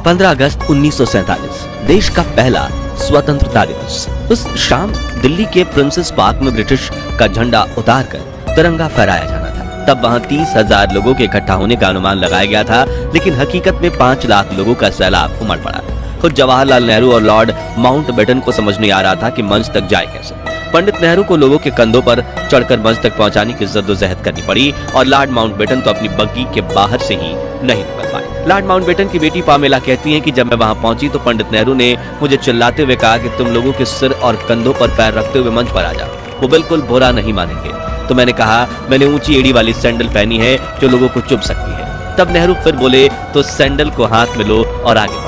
15 अगस्त 1947 देश का पहला स्वतंत्रता दिवस। उस शाम दिल्ली के प्रिंसेस पार्क में ब्रिटिश का झंडा उतारकर तिरंगा फहराया जाना था। तब वहां 30,000 लोगों के इकट्ठा होने का अनुमान लगाया गया था, लेकिन हकीकत में 5 लाख लोगों का सैलाब उमड़ पड़ा। खुद जवाहरलाल नेहरू और लॉर्ड माउंटबेटन को समझ नहीं आ रहा था कि मंच तक जाए कैसे। पंडित नेहरू को लोगों के कंधों पर चढ़कर मंच तक पहुंचाने की जद्दोजहद करनी पड़ी और लॉर्ड माउंटबेटन तो अपनी बग्गी के बाहर से ही नहीं निकल पाए। लॉर्ड माउंटबेटन की बेटी पामेला कहती हैं कि जब मैं वहां पहुंची तो पंडित नेहरू ने मुझे चिल्लाते हुए कहा कि तुम लोगों के सिर और कंधों पर पैर रखते हुए मंच पर आ जाओ, वो बिल्कुल बुरा नहीं मानेंगे। तो मैंने कहा मैंने ऊंची एड़ी वाली सैंडल पहनी है जो लोगों को चुभ सकती है। तब नेहरू फिर बोले तो सैंडल को हाथ में लो और आगे बढ़ो।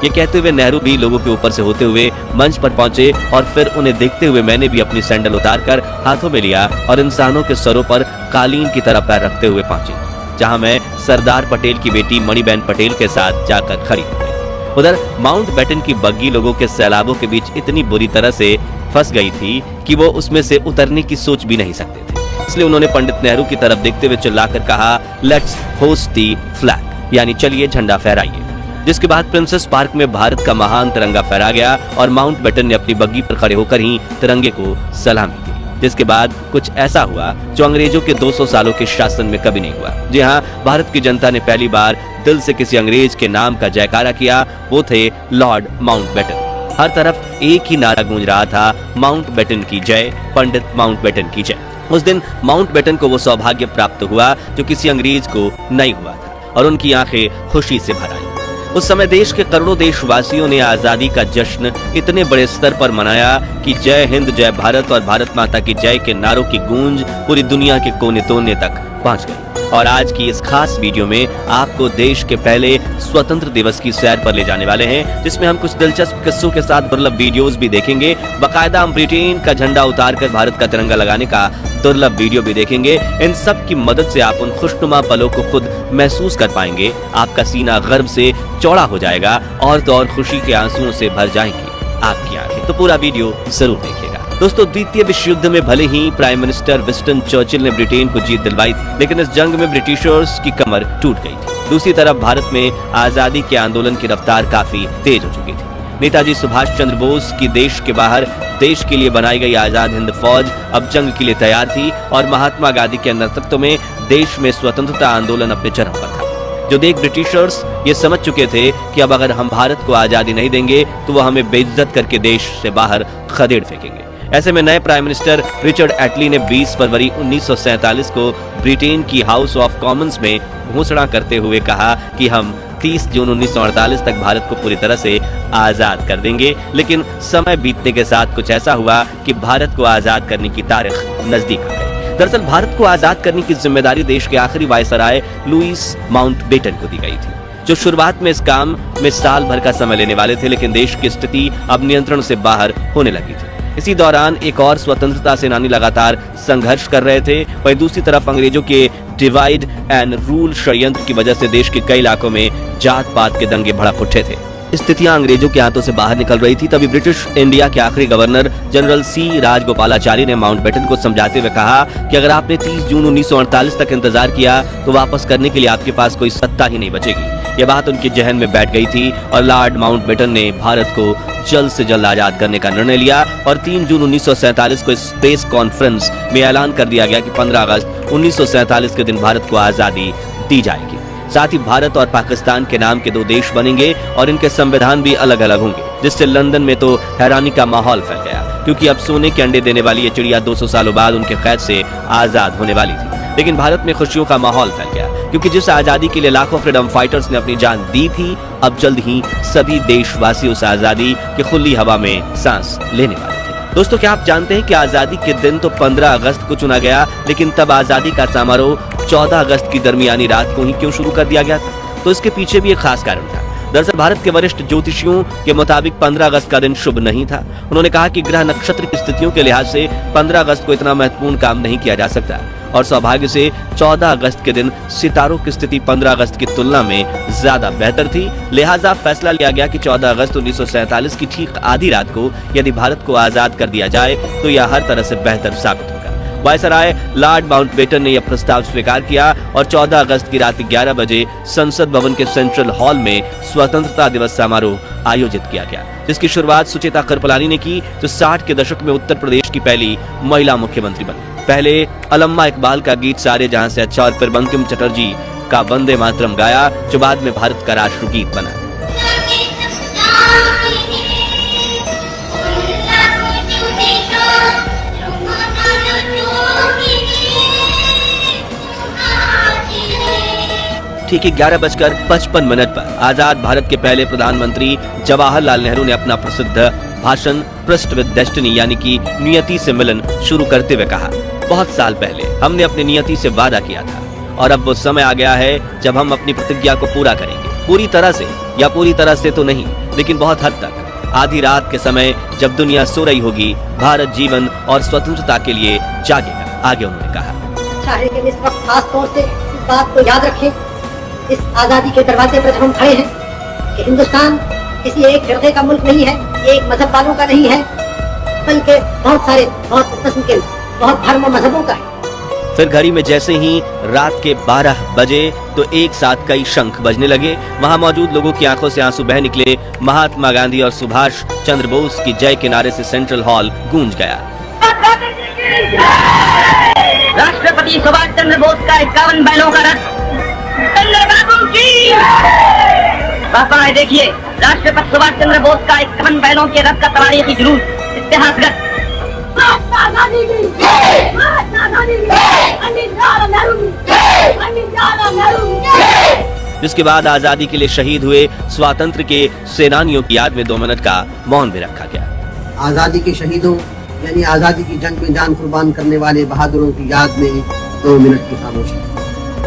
ये कहते हुए नेहरू भी लोगों के ऊपर से होते हुए मंच पर पहुंचे और फिर उन्हें देखते हुए मैंने भी अपनी सैंडल उतारकर हाथों में लिया और इंसानों के सरों पर कालीन की तरह पैर रखते हुए पहुंची, जहां मैं सरदार पटेल की बेटी मणिबेन पटेल के साथ जाकर खड़ी हो गई। उधर माउंटबेटन की बग्गी लोगों के सैलाबों के बीच इतनी बुरी तरह से फंस गई थी कि वो उसमें से उतरने की सोच भी नहीं सकते थे। इसलिए उन्होंने पंडित नेहरू की तरफ देखते हुए चिल्लाकर कहा, लेट्स होस्ट दी फ्लैग, यानी चलिए झंडा फहराइए। जिसके बाद प्रिंसेस पार्क में भारत का महान तिरंगा फहरा गया और माउंटबेटन ने अपनी बग्गी पर खड़े होकर ही तिरंगे को सलामी दी। जिसके बाद कुछ ऐसा हुआ जो अंग्रेजों के 200 सालों के शासन में कभी नहीं हुआ। जी हाँ, भारत की जनता ने पहली बार दिल से किसी अंग्रेज के नाम का जयकारा किया, वो थे लॉर्ड माउंटबेटन। हर तरफ एक ही नारा गूंज रहा था, माउंटबेटन की जय, पंडित माउंटबेटन की जय। उस दिन माउंटबेटन को वो सौभाग्य प्राप्त हुआ जो किसी अंग्रेज को नहीं हुआ था और उनकी आंखें खुशी से भर आई। उस समय देश के करोड़ों देशवासियों ने आजादी का जश्न इतने बड़े स्तर पर मनाया कि जय हिंद, जय भारत और भारत माता की जय के नारों की गूंज पूरी दुनिया के कोने कोने तक पहुंच गई। और आज की इस खास वीडियो में आपको देश के पहले स्वतंत्र दिवस की सैर पर ले जाने वाले हैं, जिसमें हम कुछ दिलचस्प किस्सों के साथ दुर्लभ वीडियोस भी देखेंगे। बाकायदा हम ब्रिटेन का झंडा उतारकर भारत का तिरंगा लगाने का दुर्लभ वीडियो भी देखेंगे। इन सब की मदद से आप उन खुशनुमा पलों को खुद महसूस कर पाएंगे। आपका सीना गर्व से चौड़ा हो जाएगा और तो और खुशी के आंसुओं से भर जाएंगी आपकी आंखें। तो पूरा वीडियो जरूर देखिएगा। दोस्तों, द्वितीय विश्व युद्ध में भले ही प्राइम मिनिस्टर विंस्टन चर्चिल ने ब्रिटेन को जीत दिलवाई थी, लेकिन इस जंग में ब्रिटिशर्स की कमर टूट गई थी। दूसरी तरफ भारत में आजादी के आंदोलन की रफ्तार काफी तेज हो चुकी थी। नेताजी सुभाष चंद्र बोस की देश के बाहर देश के लिए बनाई गई आजाद हिंद फौज अब जंग के लिए तैयार थी और महात्मा गांधी के नेतृत्व में देश में स्वतंत्रता आंदोलन अपने चरम पर था। जो देख ब्रिटिशर्स ये समझ चुके थे कि अब अगर हम भारत को आजादी नहीं देंगे तो वो हमें बेइज्जत करके देश से बाहर खदेड़ फेंकेंगे। ऐसे में नए प्राइम मिनिस्टर रिचर्ड एटली ने 20 फरवरी 1947 को ब्रिटेन की हाउस ऑफ कॉमन्स में घोषणा करते हुए कहा कि हम 30 जून 1948 तक भारत को पूरी तरह से आजाद कर देंगे। लेकिन समय बीतने के साथ कुछ ऐसा हुआ कि भारत को आजाद करने की तारीख नजदीक आ गई। दरअसल भारत को आजाद करने की जिम्मेदारी देश के आखिरी वायसराय लुईस माउंटबेटन को दी गई थी, जो शुरुआत में इस काम में साल भर का समय लेने वाले थे, लेकिन देश की स्थिति अब नियंत्रण से बाहर होने लगी थी। इसी दौरान एक और स्वतंत्रता सेनानी लगातार संघर्ष कर रहे थे। वहीं दूसरी तरफ अंग्रेजों के डिवाइड एंड रूल षड्यंत्र की वजह से देश के कई इलाकों में जात पात के दंगे भड़क उठे थे। स्थितियां अंग्रेजों के हाथों से बाहर निकल रही थी। तभी ब्रिटिश इंडिया के आखिरी गवर्नर जनरल सी राजगोपालाचारी ने माउंटबेटन को समझाते हुए कहा कि अगर आपने 30 जून 1948 तक इंतजार किया तो वापस करने के लिए आपके पास कोई सत्ता ही नहीं बचेगी। यह बात उनके जहन में बैठ गई थी और लॉर्ड माउंटबेटन ने भारत को जल्द से जल्द आजाद करने का निर्णय लिया और 3 जून 1947 को स्पेस कॉन्फ्रेंस में ऐलान कर दिया गया कि 15 अगस्त 1947 के दिन भारत को आजादी दी जाएगी। साथ ही भारत और पाकिस्तान के नाम के 2 देश बनेंगे और इनके संविधान भी अलग अलग होंगे, जिससे लंदन में तो हैरानी का माहौल फैल गया, क्योंकि अब सोने के अंडे देने वाली ये चिड़िया 200 सालों बाद उनके कैद से आजाद होने वाली थी। लेकिन भारत में खुशियों का माहौल फैल गया, क्योंकि जिस आजादी के लिए लाखों फ्रीडम फाइटर्स ने अपनी जान दी थी, अब जल्द ही सभी देशवासी उस आजादी की खुली हवा में सांस लेने वाले थे। दोस्तों, क्या आप जानते हैं कि आजादी के दिन तो 15 अगस्त को चुना गया, लेकिन तब आजादी का समारोह 14 अगस्त की दरमियानी रात को ही क्यों शुरू कर दिया गया था? तो इसके पीछे भी एक खास कारण था। दरअसल भारत के वरिष्ठ ज्योतिषियों के मुताबिक 15 अगस्त का दिन शुभ नहीं था। उन्होंने कहा कि ग्रह नक्षत्र की स्थितियों के लिहाज से 15 अगस्त को इतना महत्वपूर्ण काम नहीं किया जा सकता और सौभाग्य से 14 अगस्त के दिन सितारों की स्थिति 15 अगस्त की तुलना में ज्यादा बेहतर थी। लिहाजा फैसला लिया गया कि 14 अगस्त 1947 की ठीक आधी रात को यदि भारत को आजाद कर दिया जाए तो यह हर तरह से बेहतर साबित होगा। वायसराय लॉर्ड माउंटबेटन ने यह प्रस्ताव स्वीकार किया और 14 अगस्त की रात 11 बजे संसद भवन के सेंट्रल हॉल में स्वतंत्रता दिवस समारोह आयोजित किया गया, जिसकी शुरुआत सुचेता कृपलानी ने की, जो 60 के दशक में उत्तर प्रदेश की पहली महिला मुख्यमंत्री बनी। पहले अल्लामा इकबाल का गीत सारे जहां से अच्छा और फिर बंकिम चटर्जी का वंदे मातरम गाया, जो बाद में भारत का राष्ट्रगीत बना। ठीक 11:55 पर आजाद भारत के पहले प्रधानमंत्री जवाहरलाल नेहरू ने अपना प्रसिद्ध भाषण ट्रस्ट विद डेस्टिनी यानी कि नियति से मिलन शुरू करते हुए कहा, बहुत साल पहले हमने अपनी नियति से वादा किया था और अब वो समय आ गया है जब हम अपनी प्रतिज्ञा को पूरा करेंगे। पूरी तरह से या पूरी तरह से तो नहीं, लेकिन बहुत हद तक। आधी रात के समय जब दुनिया सो रही होगी, भारत जीवन और स्वतंत्रता के लिए जागेगा। आगे उन्होंने कहा, अच्छा है कि इस वक्त खास तौर से इस बात को याद रखें, इस आजादी के दरवाजे पर हम खड़े हैं कि हिंदुस्तान किसी एक फिरके का मुल्क नहीं है, एक मजहब वालों का नहीं है, बल्कि बहुत सारे बहुत किस्म के बहुत धर्म और मजहबों का है। फिर घड़ी में जैसे ही रात के 12 बजे तो एक साथ कई शंख बजने लगे। वहां मौजूद लोगों की आंखों से आंसू बह निकले। महात्मा गांधी और सुभाष चंद्र बोस की जय के नारे से सेंट्रल हॉल गूंज गया। राष्ट्रपति सुभाष चंद्र बोस का 51 बैलों का रथ बाबू की पापा देखिए, राष्ट्रपति सुभाष चंद्र बोस का 51 बैलों के रथ का तवारीखी जुलूस इतिहासगत। जिसके बाद आजादी के लिए शहीद हुए स्वातंत्र्य के सेनानियों की याद में 2 मिनट का मौन भी रखा गया। आजादी के शहीदों यानी आजादी की जंग में जान कुर्बान करने वाले बहादुरों की याद में 2 मिनट की खामोशी।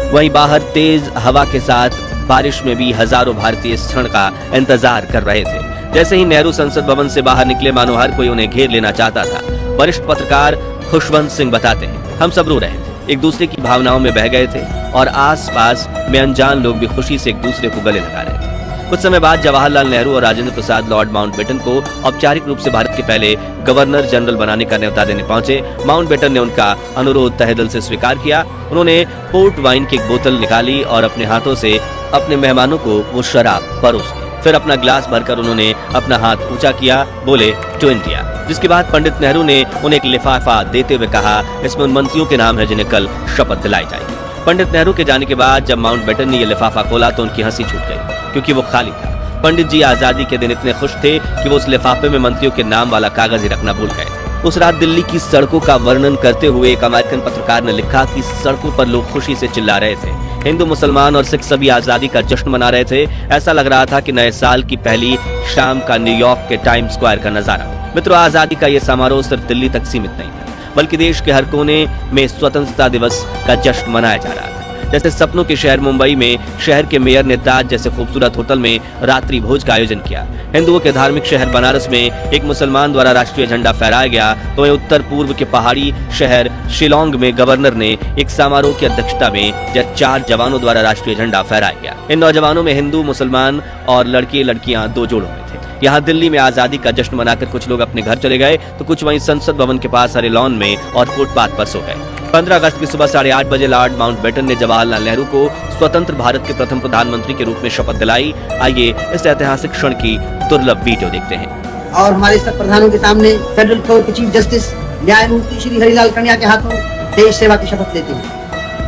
वहीं बाहर तेज हवा के साथ बारिश में भी हजारों भारतीय इस क्षण का इंतजार कर रहे थे। जैसे ही नेहरू संसद भवन से बाहर निकले, मानो हर कोई उन्हें घेर लेना चाहता था। वरिष्ठ पत्रकार खुशवंत सिंह बताते हैं, हम सब रो रहे थे, एक दूसरे की भावनाओं में बह गए थे और आसपास में अनजान लोग भी खुशी से एक दूसरे को गले लगा रहे थे। कुछ समय बाद जवाहरलाल नेहरू और राजेंद्र प्रसाद लॉर्ड माउंटबेटन को औपचारिक रूप से भारत के पहले गवर्नर जनरल बनाने का न्योता देने पहुंचे। माउंटबेटन ने उनका अनुरोध तहे दिल से स्वीकार किया। उन्होंने पोर्ट वाइन की एक बोतल निकाली और अपने हाथों से अपने मेहमानों को वो शराब परोस दी। फिर अपना ग्लास भरकर उन्होंने अपना हाथ ऊंचा किया, बोले टू इंडिया। जिसके बाद पंडित नेहरू ने उन्हें एक लिफाफा देते हुए कहा, इसमें उन मंत्रियों के नाम है जिन्हें कल शपथ दिलाई जाएगी। पंडित नेहरू के जाने के बाद जब माउंटबेटन ने यह लिफाफा खोला तो उनकी हंसी छूट गई, क्योंकि वो खाली था। पंडित जी आजादी के दिन इतने खुश थे कि वो उस लिफाफे में मंत्रियों के नाम वाला कागज ही रखना भूल गए। उस रात दिल्ली की सड़कों का वर्णन करते हुए एक अमेरिकन पत्रकार ने लिखा कि सड़कों पर लोग खुशी से चिल्ला रहे थे। हिंदू, मुसलमान और सिख सभी आजादी का जश्न मना रहे थे। ऐसा लग रहा था कि नए साल की पहली शाम का न्यूयॉर्क के टाइम्स स्क्वायर का नजारा। मित्रों, आजादी का ये समारोह सिर्फ दिल्ली तक सीमित नहीं था, बल्कि देश के हर कोने में स्वतंत्रता दिवस का जश्न मनाया जा रहा था। जैसे सपनों के शहर मुंबई में शहर के मेयर ने ताज जैसे खूबसूरत होटल में रात्रि भोज का आयोजन किया। हिंदुओं के धार्मिक शहर बनारस में एक मुसलमान द्वारा राष्ट्रीय झंडा फहराया गया, तो वहीं उत्तर पूर्व के पहाड़ी शहर शिलोंग में गवर्नर ने एक समारोह की अध्यक्षता में 4 जवानों द्वारा राष्ट्रीय झंडा फहराया गया। इन नौजवानों में हिंदू, मुसलमान और लड़के लड़कियां 2 जोड़ों में थे। यहाँ दिल्ली में आजादी का जश्न मनाकर कुछ लोग अपने घर चले गए, तो कुछ वहीं संसद भवन के पास हरे लॉन में और फुटपाथ पर सो गए। 15 अगस्त की सुबह 8:30 बजे लॉर्ड माउंटबेटन ने जवाहरलाल नेहरू को स्वतंत्र भारत के प्रथम प्रधानमंत्री के रूप में शपथ दिलाई। आइए इस ऐतिहासिक क्षण की दुर्लभ वीडियो देखते हैं। और हमारे सब प्रधानों के सामने फेडरल कोर्ट के चीफ जस्टिस न्यायमूर्ति श्री हरिलाल कन्या के हाथों देश सेवा की शपथ लेते हैं।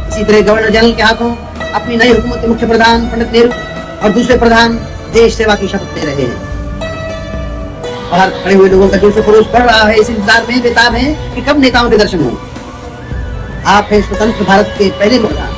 इसी तरह गवर्नर जनरल के हाथों अपनी नई हुकूमत के मुख्य प्रधान पंडित नेहरू और दूसरे प्रधान देश सेवा की शपथ ले रहे हैं। बाहर खड़े हुए लोगों का जोश खरोश बढ़ रहा है, इस इंतजार में बेताब है कि कब नेताओं के दर्शन हों। आप हैं स्वतंत्र भारत के पहले प्रधान।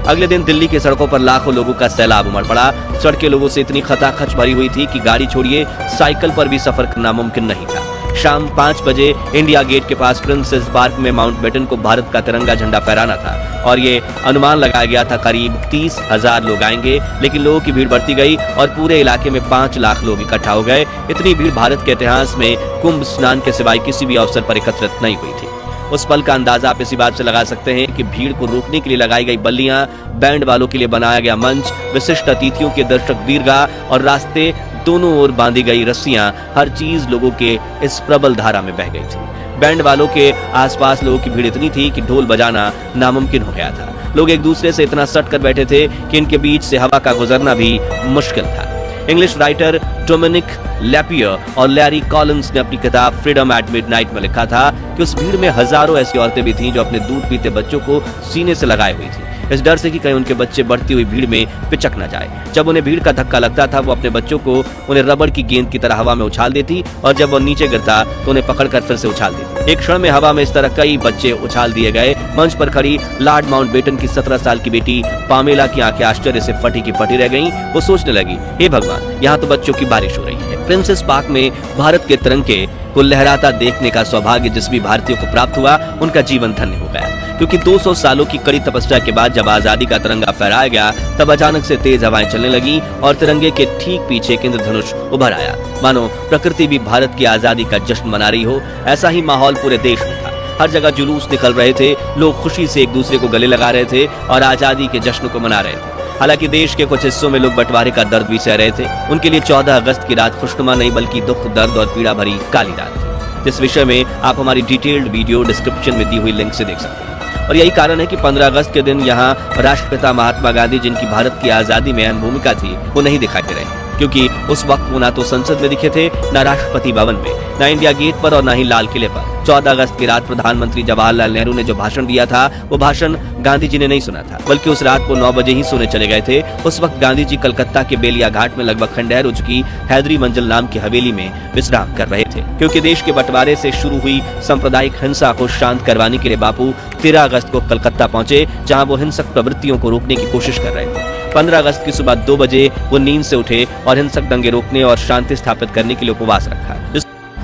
अगले दिन दिल्ली की सड़कों पर लाखों लोगों का सैलाब उमड़ पड़ा। सड़कें लोगों से इतनी खचाखच भरी हुई थी कि गाड़ी छोड़िए साइकिल पर भी सफर करना मुमकिन नहीं था। शाम 5 बजे इंडिया गेट के पास प्रिंसेस पार्क में माउंटबेटन को भारत का तिरंगा झंडा फहराना था और ये अनुमान लगाया गया था करीब 30,000 लोग आएंगे। लेकिन लोगों की भीड़ बढ़ती गई और पूरे इलाके में 5 लाख लोग इकट्ठा हो गए। इतनी भीड़ भारत के इतिहास में कुंभ स्नान के सिवाय किसी भी अवसर पर एकत्रित नहीं हुई थी। उस पल का अंदाजा आप इसी बात से लगा सकते हैं कि भीड़ को रोकने के लिए लगाई गई बल्लियां, बैंड वालों के लिए बनाया गया मंच, विशिष्ट अतिथियों के दर्शक दीर्घा और रास्ते दोनों ओर बांधी गई रस्सियां, हर चीज लोगों के इस प्रबल धारा में बह गई थी। बैंड वालों के आसपास लोगों की भीड़ इतनी थी कि ढोल बजाना नामुमकिन हो गया था। लोग एक दूसरे से इतना सट कर बैठे थे कि इनके बीच से हवा का गुजरना भी मुश्किल था। इंग्लिश राइटर डोमिनिक लैपियर और लैरी कॉलिंस ने अपनी किताब फ्रीडम एट मिडनाइट में लिखा था कि उस भीड़ में हजारों ऐसी औरतें भी थीं जो अपने दूध पीते बच्चों को सीने से लगाए हुई थी, इस डर से कि कहीं उनके बच्चे बढ़ती हुई भीड़ में पिचक न जाए। जब उन्हें भीड़ का धक्का लगता था वो अपने बच्चों को उन्हें रबड़ की गेंद की तरह हवा में उछाल देती और जब वो नीचे गिरता तो उन्हें पकड़कर फिर से उछाल देती। एक क्षण में हवा में इस तरह कई बच्चे उछाल दिए गए। मंच पर खड़ी लॉर्ड माउंटबेटन की 17 साल की बेटी पामेला की आंखें आश्चर्य से फटी की फटी रह गईं। वो सोचने लगी, हे भगवान, यहाँ तो बच्चों की बारिश हो रही है। प्रिंसेस पार्क में भारत के तिरंगे को लहराता देखने का सौभाग्य जिस भी भारतीय को प्राप्त हुआ उनका जीवन धन्य हो गया, क्योंकि 200 सालों की कड़ी तपस्या के बाद जब आजादी का तिरंगा फहराया गया तब अचानक से तेज हवाएं चलने लगी और तिरंगे के ठीक पीछे एक इंद्रधनुष उभर आया। मानो प्रकृति भी भारत की आजादी का जश्न मना रही हो, ऐसा ही माहौल पूरे देश में था। हर जगह जुलूस निकल रहे थे, लोग खुशी से एक दूसरे को गले लगा रहे थे और आजादी के जश्न को मना रहे थे। हालांकि देश के कुछ हिस्सों में लोग बंटवारे का दर्द भी सह रहे थे। उनके लिए 14 अगस्त की रात खुशनुमा नहीं बल्कि दुख, दर्द और पीड़ा भरी काली रात थी, जिस विषय में आप हमारी डिटेल्ड वीडियो डिस्क्रिप्शन में दी हुई लिंक से देख सकते हैं। और यही कारण है कि 15 अगस्त के दिन यहाँ राष्ट्रपिता महात्मा गांधी, जिनकी भारत की आजादी में अहम भूमिका थी, वो नहीं दिखाई दे रहे, क्योंकि उस वक्त वो ना तो संसद में दिखे थे, ना राष्ट्रपति भवन में, ना इंडिया गेट पर और ना ही लाल किले पर। 14 अगस्त की रात प्रधानमंत्री जवाहरलाल नेहरू ने जो भाषण दिया था वो भाषण गांधी जी ने नहीं सुना था, बल्कि उस रात वो 9 बजे ही सोने चले गए थे। उस वक्त गांधी जी कलकत्ता के बेलिया घाट में लगभग खंडहर हो चुकी हैदरी मंजिल नाम की हवेली में विश्राम कर रहे थे, क्योंकि देश के बंटवारे से शुरू हुई सांप्रदायिक हिंसा को शांत करवाने के लिए बापू 13 अगस्त को कलकत्ता पहुंचे, जहां वो हिंसक प्रवृत्तियों को रोकने की कोशिश कर रहे थे। 15 अगस्त की सुबह 2 बजे वो नींद से उठे और हिंसक दंगे रोकने और शांति स्थापित करने के लिए उपवास रखा।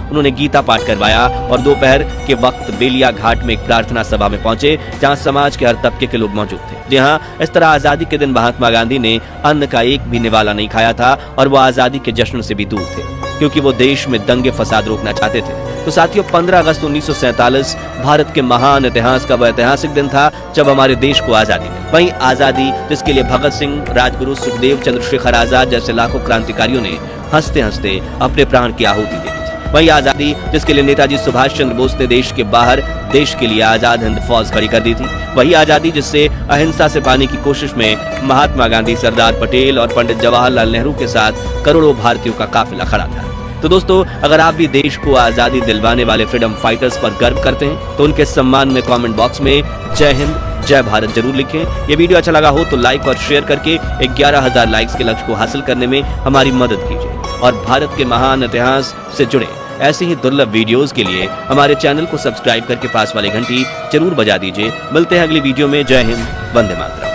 उन्होंने गीता पाठ करवाया और दोपहर के वक्त बेलिया घाट में एक प्रार्थना सभा में पहुंचे, जहां समाज के हर तबके के लोग मौजूद थे। जी हां, इस तरह आजादी के दिन महात्मा गांधी ने अन्न का एक भी निवाला नहीं खाया था और वो आजादी के जश्न से भी दूर थे, क्योंकि वो देश में दंगे फसाद रोकना चाहते थे। तो साथियों, 15 अगस्त 1947 भारत के महान इतिहास का वह ऐतिहासिक दिन था जब हमारे देश को आजादी मिली। वहीं आजादी जिसके लिए भगत सिंह, राजगुरु सुखदेव, चंद्रशेखर आजाद जैसे लाखों क्रांतिकारियों ने हंसते हंसते अपने प्राण की आहुति दी। वही आजादी जिसके लिए नेताजी सुभाष चंद्र बोस ने देश के बाहर देश के लिए आजाद हिंद फौज खड़ी कर दी थी। वही आजादी जिससे अहिंसा से पाने की कोशिश में महात्मा गांधी, सरदार पटेल और पंडित जवाहरलाल नेहरू के साथ करोड़ों भारतीयों का काफिला खड़ा था। तो दोस्तों, अगर आप भी देश को आजादी दिलवाने वाले फ्रीडम फाइटर्स पर गर्व करते हैं तो उनके सम्मान में कमेंट बॉक्स में जय हिंद, जय भारत जरूर लिखें। ये वीडियो अच्छा लगा हो तो लाइक और शेयर करके 11,000 लाइक्स के लक्ष्य को हासिल करने में हमारी मदद कीजिए और भारत के महान इतिहास से जुड़े ऐसी ही दुर्लभ वीडियोस के लिए हमारे चैनल को सब्सक्राइब करके पास वाली घंटी जरूर बजा दीजिए। मिलते हैं अगली वीडियो में। जय हिंद, वंदे मातरम।